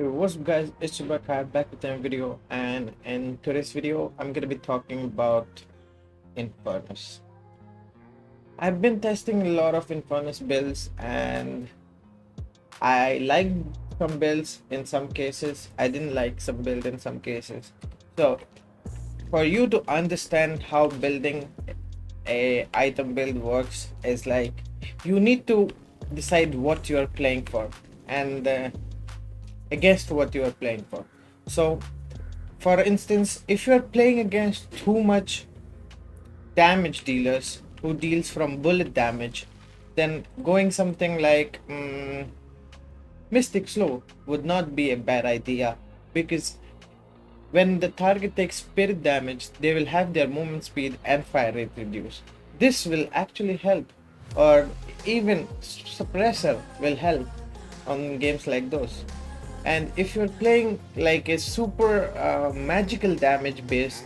Hey, what's up guys, it's Rebecca back with another video, and in today's video I'm gonna be talking about Infernus. I've been testing a lot of Infernus builds and I liked some builds in some cases, I didn't like some build in some cases. So for you to understand how building a item build works is like you need to decide what you're playing for and against what you are playing for. So for instance, if you are playing against too much damage dealers who deals from bullet damage, then going something like Mystic Slow would not be a bad idea, because when the target takes spirit damage, they will have their movement speed and fire rate reduced. This will actually help, or even Suppressor will help on games like those. And if you're playing like a super magical damage based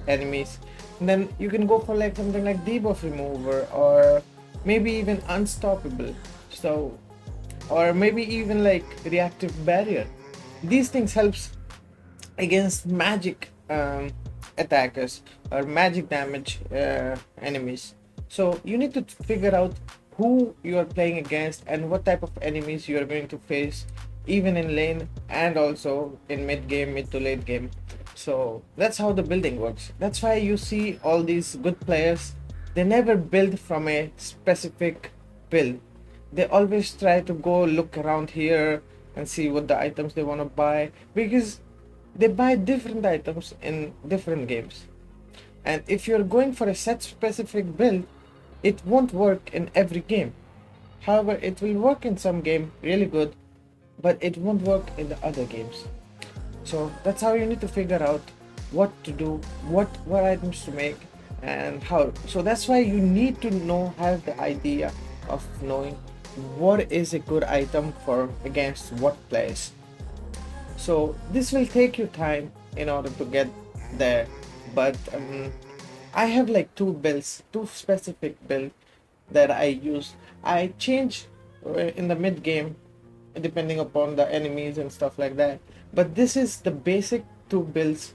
enemies, then you can go for like something like debuff remover, or maybe even unstoppable, so or maybe even like reactive barrier. These things helps against magic attackers or magic damage enemies. So you need to figure out who you are playing against and what type of enemies you are going to face, even in lane and also in mid to late game. So that's how the building works. That's why you see all these good players, they never build from a specific build. They always try to go look around here and see what the items they want to buy, because they buy different items in different games. And if you're going for a set specific build, it won't work in every game. However, it will work in some game really good, but it won't work in the other games. So that's how you need to figure out what to do, what items to make, and how. So that's why you need to have the idea of knowing what is a good item for against what players. So this will take you time in order to get there, but I have like two specific builds that I use. I change in the mid game depending upon the enemies and stuff like that, but this is the basic two builds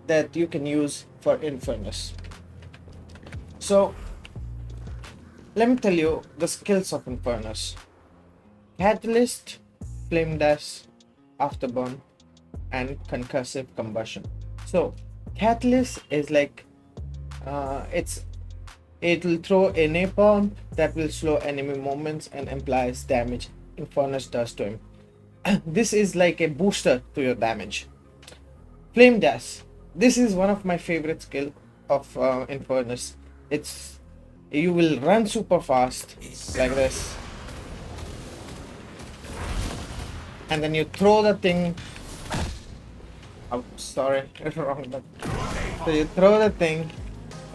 that you can use for Infernus. So let me tell you the skills of Infernus: Catalyst, Flame Dash, Afterburn, and Concussive Combustion. So Catalyst is like it'll throw a napalm that will slow enemy movements and implies damage Infernus does to him. This is like a booster to your damage. Flame Dash. This is one of my favorite skill of Infernus. You will run super fast like this, and then you throw the thing. Oh, sorry, wrong button. So you throw the thing,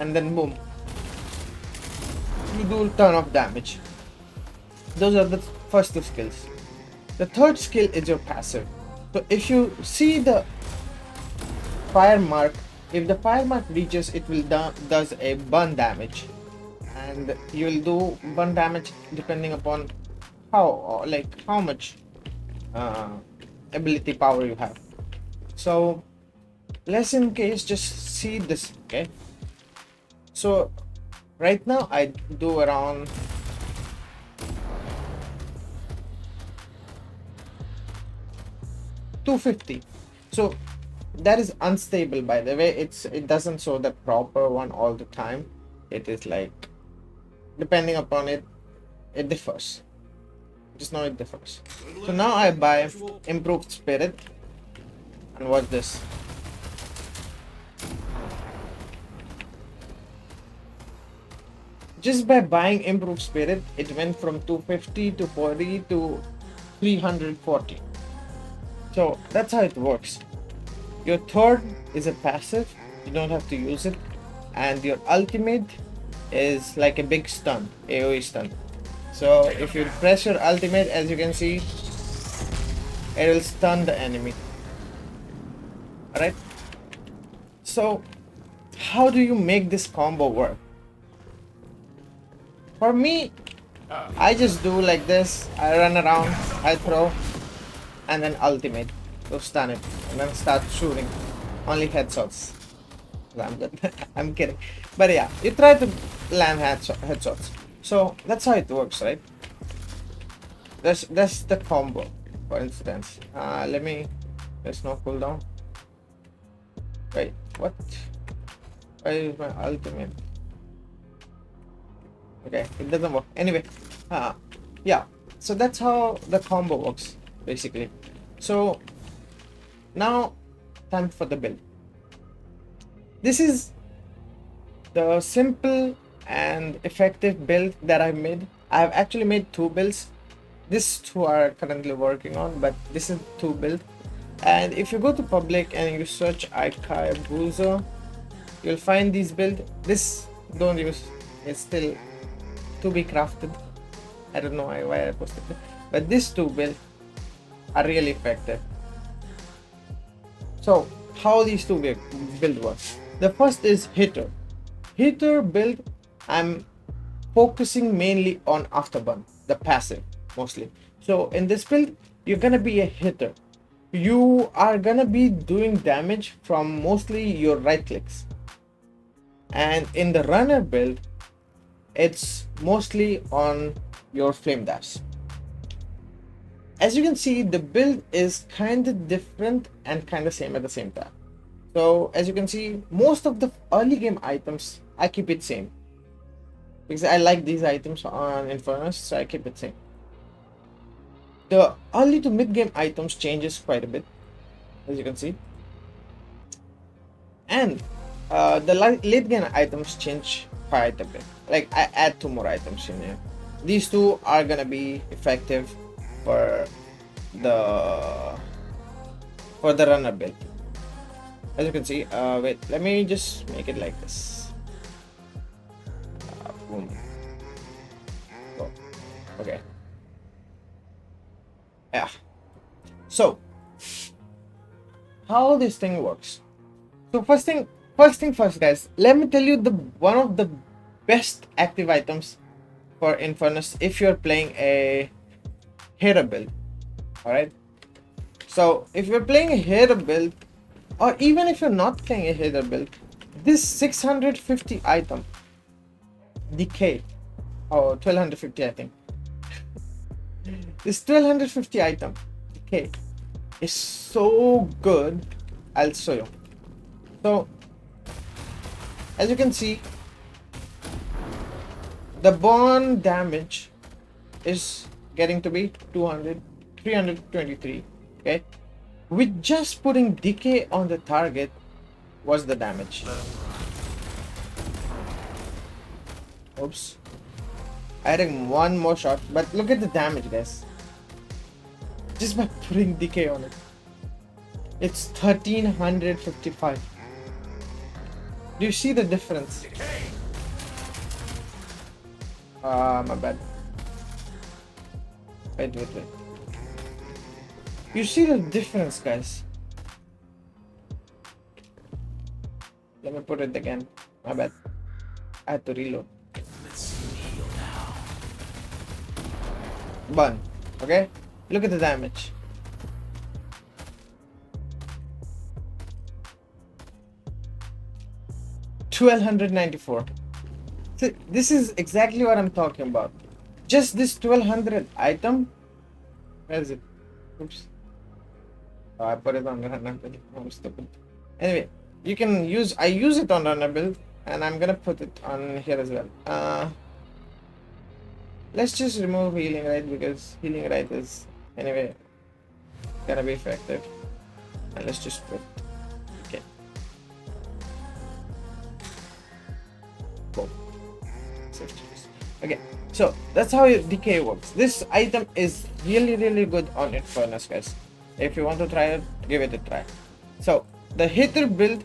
and then boom, you do a ton of damage. Those are the first two skills. The third skill is your passive. So if you see the fire mark, if the fire mark reaches, it will does a burn damage, and you will do burn damage depending upon how much ability power you have. So let's in case just see this, okay? So right now I do around 250. So that is unstable, by the way. It doesn't show the proper one all the time. It is like depending upon it differs. Just know it differs. So now I buy improved spirit, and watch this. Just by buying improved spirit, it went from 250 to 40 to 340. So that's how it works. Your third is a passive, you don't have to use it, and your ultimate is like a big stun, AoE stun. So if you press your ultimate, as you can see, it will stun the enemy. Alright? So how do you make this combo work? For me, I just do like this. I run around, I throw, and then ultimate to stun it, and then start shooting only headshots. I'm good. I'm kidding, but yeah, you try to land headshots. So that's how it works, right? That's the combo. For instance, let me. There's no cooldown. Wait, what? Why is my ultimate? Okay, it doesn't work. Anyway, yeah. So that's how the combo works, basically. So now, time for the build. This is the simple and effective build that I made. I have actually made two builds. These two are currently working on, but this is two build. And if you go to public and you search iKayabuza, you'll find these build. This don't use. It's still to be crafted. I don't know why I posted it, but these two build are really effective. So how these two build works? The first is hitter. Hitter build, I'm focusing mainly on afterburn, the passive mostly. So in this build, you're gonna be a hitter. You are gonna be doing damage from mostly your right clicks. And in the runner build, it's mostly on your flame dash. As you can see, the build is kind of different and kind of same at the same time. So as you can see, most of the early game items, I keep it same. Because I like these items on Infernus, so I keep it same. The early to mid game items changes quite a bit, as you can see. And the late game items change quite a bit. Like I add two more items in here. These two are gonna be effective for the runner build. As you can see, wait, let me just make it like this. Boom. Oh, okay. Yeah. So how this thing works. So first thing first, guys, let me tell you one of the best active items for Infernus if you're playing a hero build. Alright. So if you're playing a hero build, or even if you're not playing a hero build, this 650 item decay, or 1250 I think. This 1250 item decay is so good. I'll show you. So as you can see, the burn damage is getting to be 323. Okay, with just putting decay on the target was the damage. Oops, adding one more shot, but look at the damage, guys. Just by putting decay on it, it's 1355. Do you see the difference? My bad. Wait. You see the difference, guys? Let me put it again. My bad. I had to reload. Burn. Okay? Look at the damage. $1,294. So this is exactly what I'm talking about. Just this 1200 item. Where is it? Oops. Oh, I put it on runner build. I'm stupid. Anyway, you can use. I use it on runner build, and I'm gonna put it on here as well. Let's just remove healing right, because healing right is anyway gonna be effective. And let's just put. Okay. Boom. Okay, so that's how decay works. This item is really good on Infernus, guys. If you want to try it, give it a try. So the hitter build,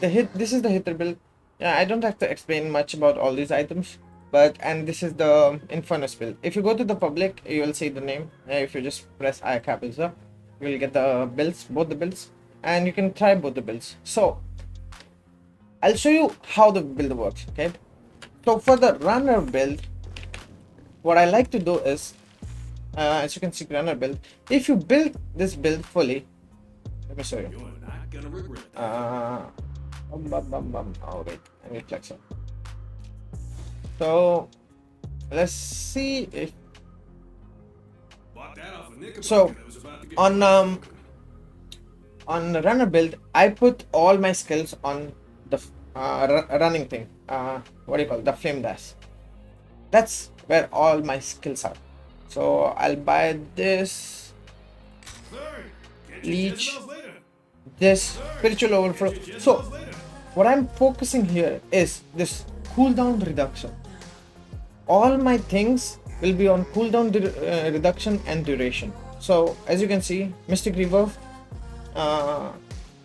this is the hitter build. Yeah, I don't have to explain much about all these items, and this is the Infernus build. If you go to the public, you will see the name. If you just press iKayabuza, you will get the builds, both the builds, and you can try both the builds. So I'll show you how the build works. Okay, so for the runner build, what I like to do is as you can see, runner build. If you build this build fully, let me show you. Oh wait, I need flexor. So let's see if on the runner build, I put all my skills on the running thing. What do you call it? The flame dash. That's where all my skills are. So I'll buy this leech, this spiritual overflow. So what I'm focusing here is this cooldown reduction. All my things will be on cooldown reduction and duration. So as you can see, Mystic Reverb.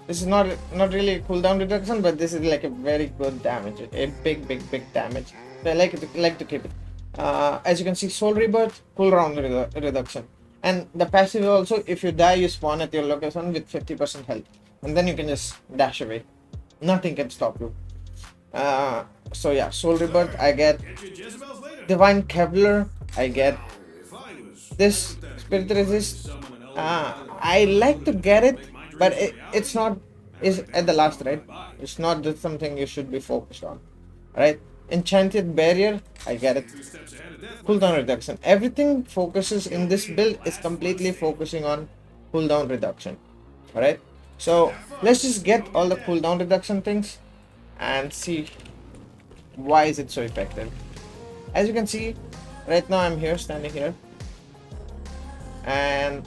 This is not really a cooldown reduction, but this is like a very good damage, a big damage. So I like to keep it. As you can see, Soul Rebirth, cooldown reduction, and the passive also. If you die, you spawn at your location with 50% health, and then you can just dash away. Nothing can stop you. So yeah, Soul Rebirth. I get Divine Kevlar. I get this Spirit Resist. I like to get it, but it's not is at the last, right? It's not just something you should be focused on, right? Enchanted Barrier, I get it. Cooldown reduction. Everything focuses in this build is completely focusing on cooldown reduction. Alright? So let's just get all the cooldown reduction things and see why is it so effective. As you can see, right now I'm here, standing here. And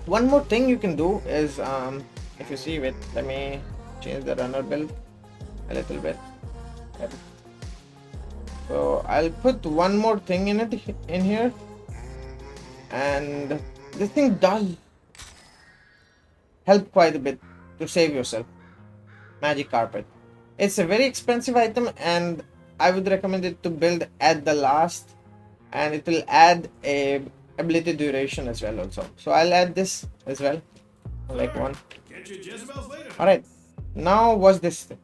one more thing you can do is, if you see it, let me change the runner build a little bit. So I'll put one more thing in here, and this thing does help quite a bit to save yourself. Magic Carpet. It's a very expensive item, and I would recommend it to build at the last, and it will add a ability duration as well also. So I'll add this as well, like one. Alright, now what's this thing?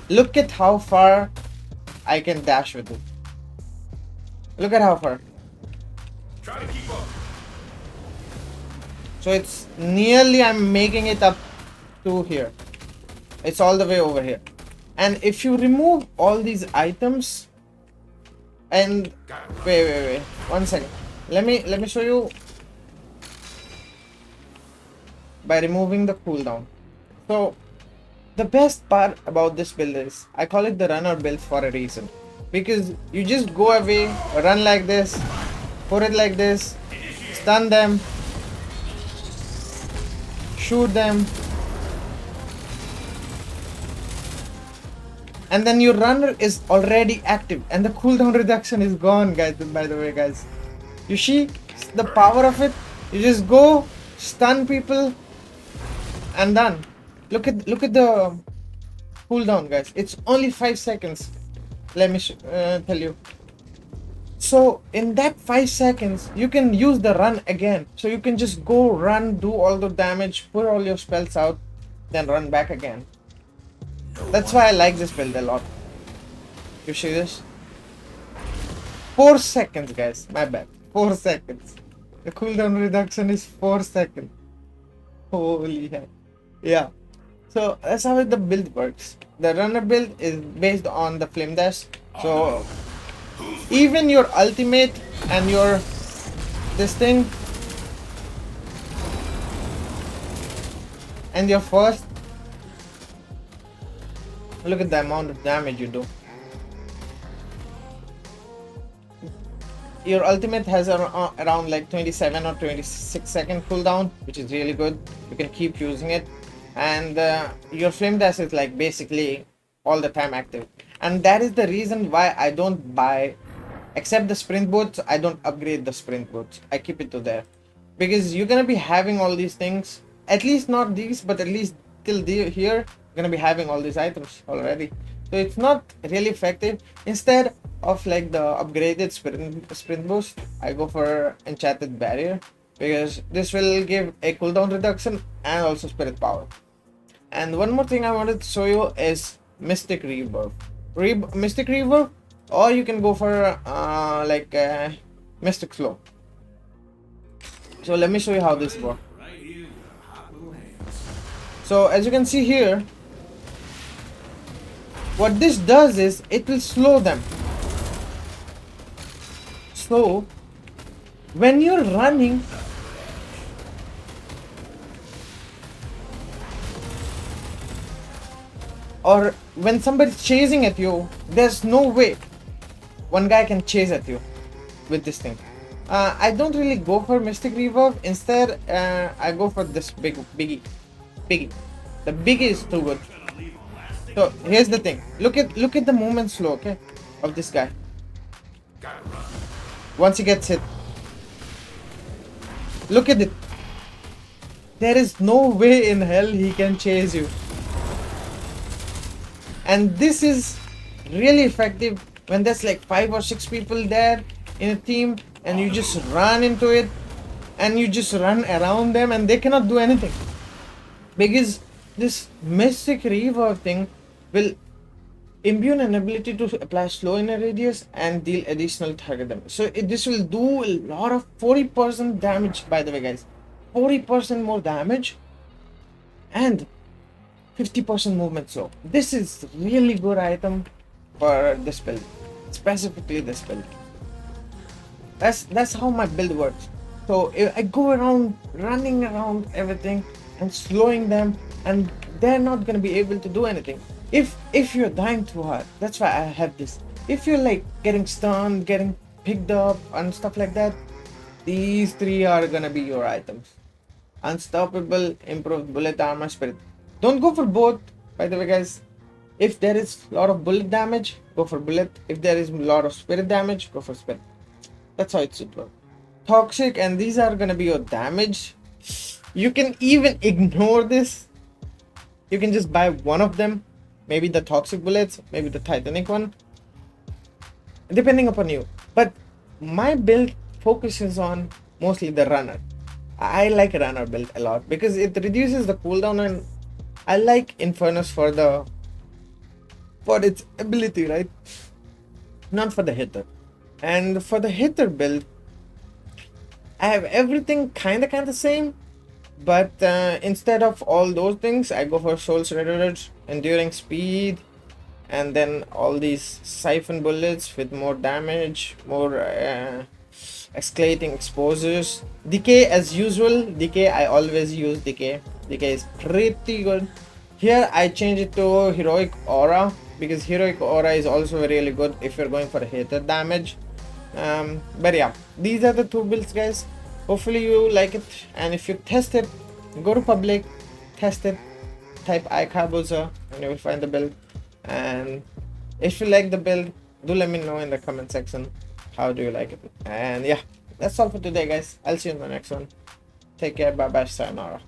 Look at how far I can dash with it. Look at how far. Try to keep up. So it's nearly, I'm making it up to here. It's all the way over here. And if you remove all these items, and wait, 1 second. Let me show you by removing the cooldown. So the best part about this build is, I call it the runner build for a reason, because you just go away, run like this, put it like this, stun them, shoot them, and then your runner is already active and the cooldown reduction is gone, guys. By the way, guys, you see the power of it. You just go, stun people, and done. Look at the cooldown, guys. It's only 5 seconds. Let me tell you. So in that 5 seconds, you can use the run again. So you can just go run, do all the damage, put all your spells out, then run back again. That's why I like this build a lot. You see this? 4 seconds, guys. My bad. 4 seconds. The cooldown reduction is 4 seconds. Holy heck. Yeah. So that's how the build works. The runner build is based on the flame dash. So even your ultimate and your this thing and your first, look at the amount of damage you do. Your ultimate has around like 27 or 26 second cooldown, which is really good. You can keep using it, and your flame dash is like basically all the time active. And that is the reason why I don't buy, except the sprint boots, I don't upgrade the sprint boots. I keep it to there, because you're gonna be having all these things, at least not these, but at least till here you're gonna be having all these items already. So it's not really effective. Instead of like the upgraded sprint boost, I go for Enchanted Barrier, because this will give a cooldown reduction and also spirit power. And one more thing I wanted to show you is Mystic Reverb. Mystic Reverb, or you can go for like Mystic Flow. So let me show you how this works. So as you can see here, what this does is it will slow them. So when you're running, or when somebody's chasing at you, there's no way one guy can chase at you with this thing. I don't really go for Mystic Reverb. Instead, I go for this biggie. The biggie is too good. So here's the thing. Look at the movement slow, okay, of this guy. Once he gets hit, look at it. There is no way in hell he can chase you. And this is really effective when there's like 5 or 6 people there in a team, and you just run into it and you just run around them and they cannot do anything, because this Mystic Reverb thing will imbue an ability to apply slow in a radius and deal additional target damage. So this will do a lot of 40% damage, by the way guys, 40% more damage and 50% movement slow. This is really good item for this build, specifically this build. That's how my build works. So I go around running around everything and slowing them, and they're not gonna be able to do anything. If you're dying too hard, that's why I have this. If you're like getting stunned, getting picked up and stuff like that, these 3 are gonna be your items. Unstoppable, improved bullet armor, spirit. Don't go for both, by the way guys. If there is a lot of bullet damage, go for bullet. If there is a lot of spirit damage, go for spirit. That's how it should work. Toxic, and these are gonna be your damage. You can even ignore this. You can just buy one of them, maybe the toxic bullets, maybe the titanic one, depending upon you. But my build focuses on mostly the runner. I like runner build a lot because it reduces the cooldown, and I like Infernus for its ability, right? Not for the hitter. And for the hitter build, I have everything kinda same, but instead of all those things, I go for Soul Shredders, Enduring Speed, and then all these Siphon Bullets with more damage, more escalating exposures. Decay as usual. Decay, I always use Decay. Decay is pretty good. Here I change it to Heroic Aura, because Heroic Aura is also really good if you're going for a hitter damage. But yeah, these are the 2 builds guys. Hopefully you like it, and if you test it, go to public, test it, type iKayabuza and you will find the build. And if you like the build, do let me know in the comment section how do you like it. And yeah, that's all for today guys. I'll see you in the next one. Take care, bye bye, sayonara.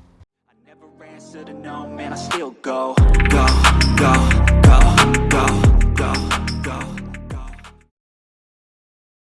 I never answer to no, man, I still go, go, go.